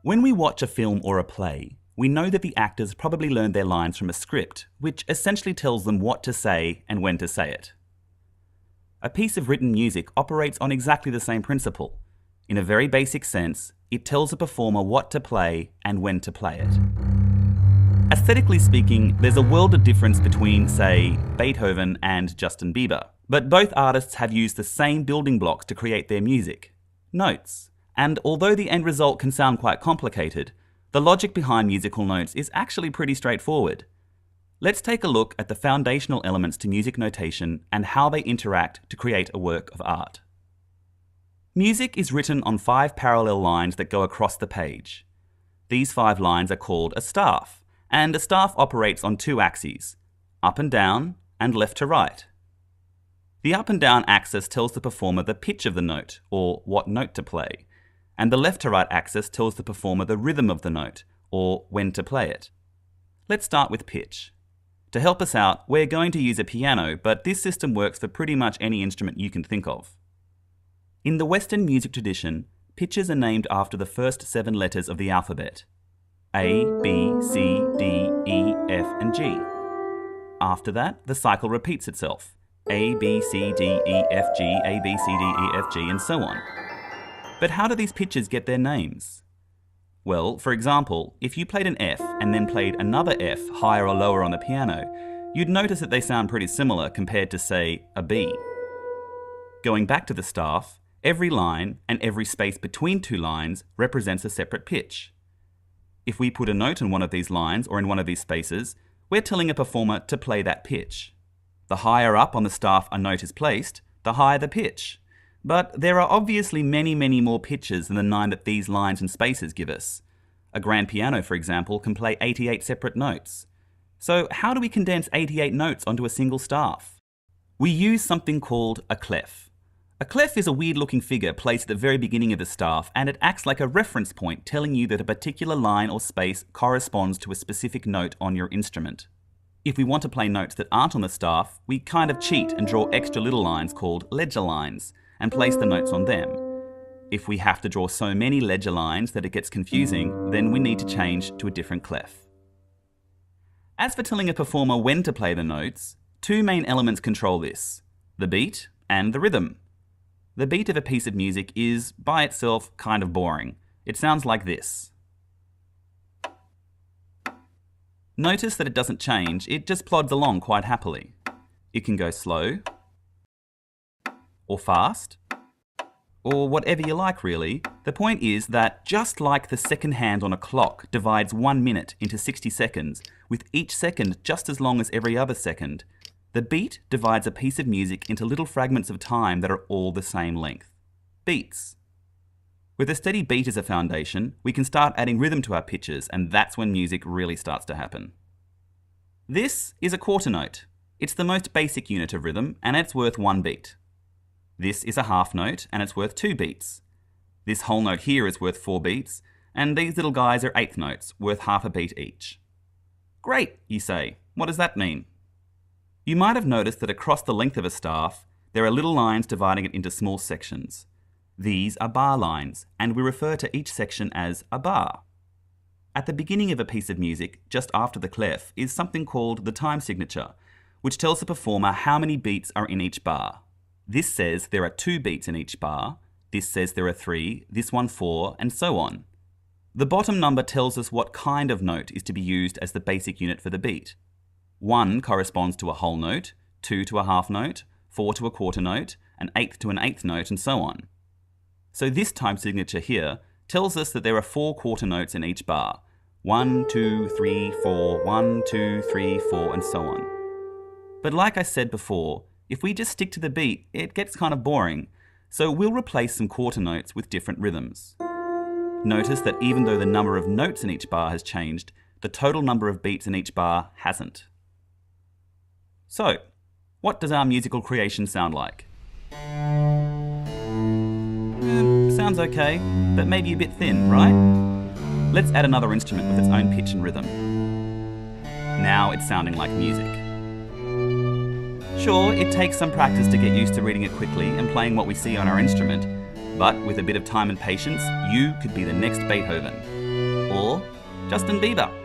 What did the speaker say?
When we watch a film or a play, we know that the actors probably learned their lines from a script, which essentially tells them what to say and when to say it. A piece of written music operates on exactly the same principle. In a very basic sense, it tells a performer what to play and when to play it. Aesthetically speaking, there's a world of difference between, say, Beethoven and Justin Bieber. But both artists have used the same building blocks to create their music: notes. And although the end result can sound quite complicated, the logic behind musical notes is actually pretty straightforward. Let's take a look at the foundational elements to music notation and how they interact to create a work of art. Music is written on 5 parallel lines that go across the page. These 5 lines are called a staff, and a staff operates on 2 axes, up and down and left to right. The up and down axis tells the performer the pitch of the note, or what note to play, and the left to right axis tells the performer the rhythm of the note, or when to play it. Let's start with pitch. To help us out, we're going to use a piano, but this system works for pretty much any instrument you can think of. In the Western music tradition, pitches are named after the first 7 letters of the alphabet: A, B, C, D, E, F, and G. After that, the cycle repeats itself: A, B, C, D, E, F, G, A, B, C, D, E, F, G, and so on. But how do these pitches get their names? Well, for example, if you played an F and then played another F higher or lower on the piano, you'd notice that they sound pretty similar compared to, say, a B. Going back to the staff, every line and every space between 2 lines represents a separate pitch. If we put a note on one of these lines or in one of these spaces, we're telling a performer to play that pitch. The higher up on the staff a note is placed, the higher the pitch. But there are obviously many more pitches than the 9 that these lines and spaces give us. A grand piano, for example, can play 88 separate notes. So how do we condense 88 notes onto a single staff? We use something called a clef. A clef is a weird-looking figure placed at the very beginning of the staff, and it acts like a reference point telling you that a particular line or space corresponds to a specific note on your instrument. If we want to play notes that aren't on the staff, we kind of cheat and draw extra little lines called ledger lines and place the notes on them. If we have to draw so many ledger lines that it gets confusing, then we need to change to a different clef. As for telling a performer when to play the notes, 2 main elements control this: the beat and the rhythm. The beat of a piece of music is, by itself, kind of boring. It sounds like this. Notice that it doesn't change, it just plods along quite happily. It can go slow, or fast, or whatever you like really. The point is that just like the second hand on a clock divides 1 minute into 60 seconds, with each second just as long as every other second, the beat divides a piece of music into little fragments of time that are all the same length. Beats. With a steady beat as a foundation, we can start adding rhythm to our pitches, and that's when music really starts to happen. This is a quarter note. It's the most basic unit of rhythm, and it's worth 1 beat. This is a half note, and it's worth 2 beats. This whole note here is worth 4 beats, and these little guys are eighth notes, worth half a beat each. Great, you say. What does that mean? You might have noticed that across the length of a staff, there are little lines dividing it into small sections. These are bar lines, and we refer to each section as a bar. At the beginning of a piece of music, just after the clef, is something called the time signature, which tells the performer how many beats are in each bar. This says there are 2 beats in each bar, this says there are 3, this one 4, and so on. The bottom number tells us what kind of note is to be used as the basic unit for the beat. 1 corresponds to a whole note, 2 to a half note, 4 to a quarter note, an eighth to an eighth note, and so on. So this time signature here tells us that there are 4 quarter notes in each bar. 1, 2, 3, 4, 1, 2, 3, 4, and so on. But like I said before, if we just stick to the beat, it gets kind of boring, so we'll replace some quarter notes with different rhythms. Notice that even though the number of notes in each bar has changed, the total number of beats in each bar hasn't. So, what does our musical creation sound like? Sounds okay, but maybe a bit thin, right? Let's add another instrument with its own pitch and rhythm. Now it's sounding like music. Sure, it takes some practice to get used to reading it quickly and playing what we see on our instrument, But with a bit of time and patience, you could be the next Beethoven. Or Justin Bieber.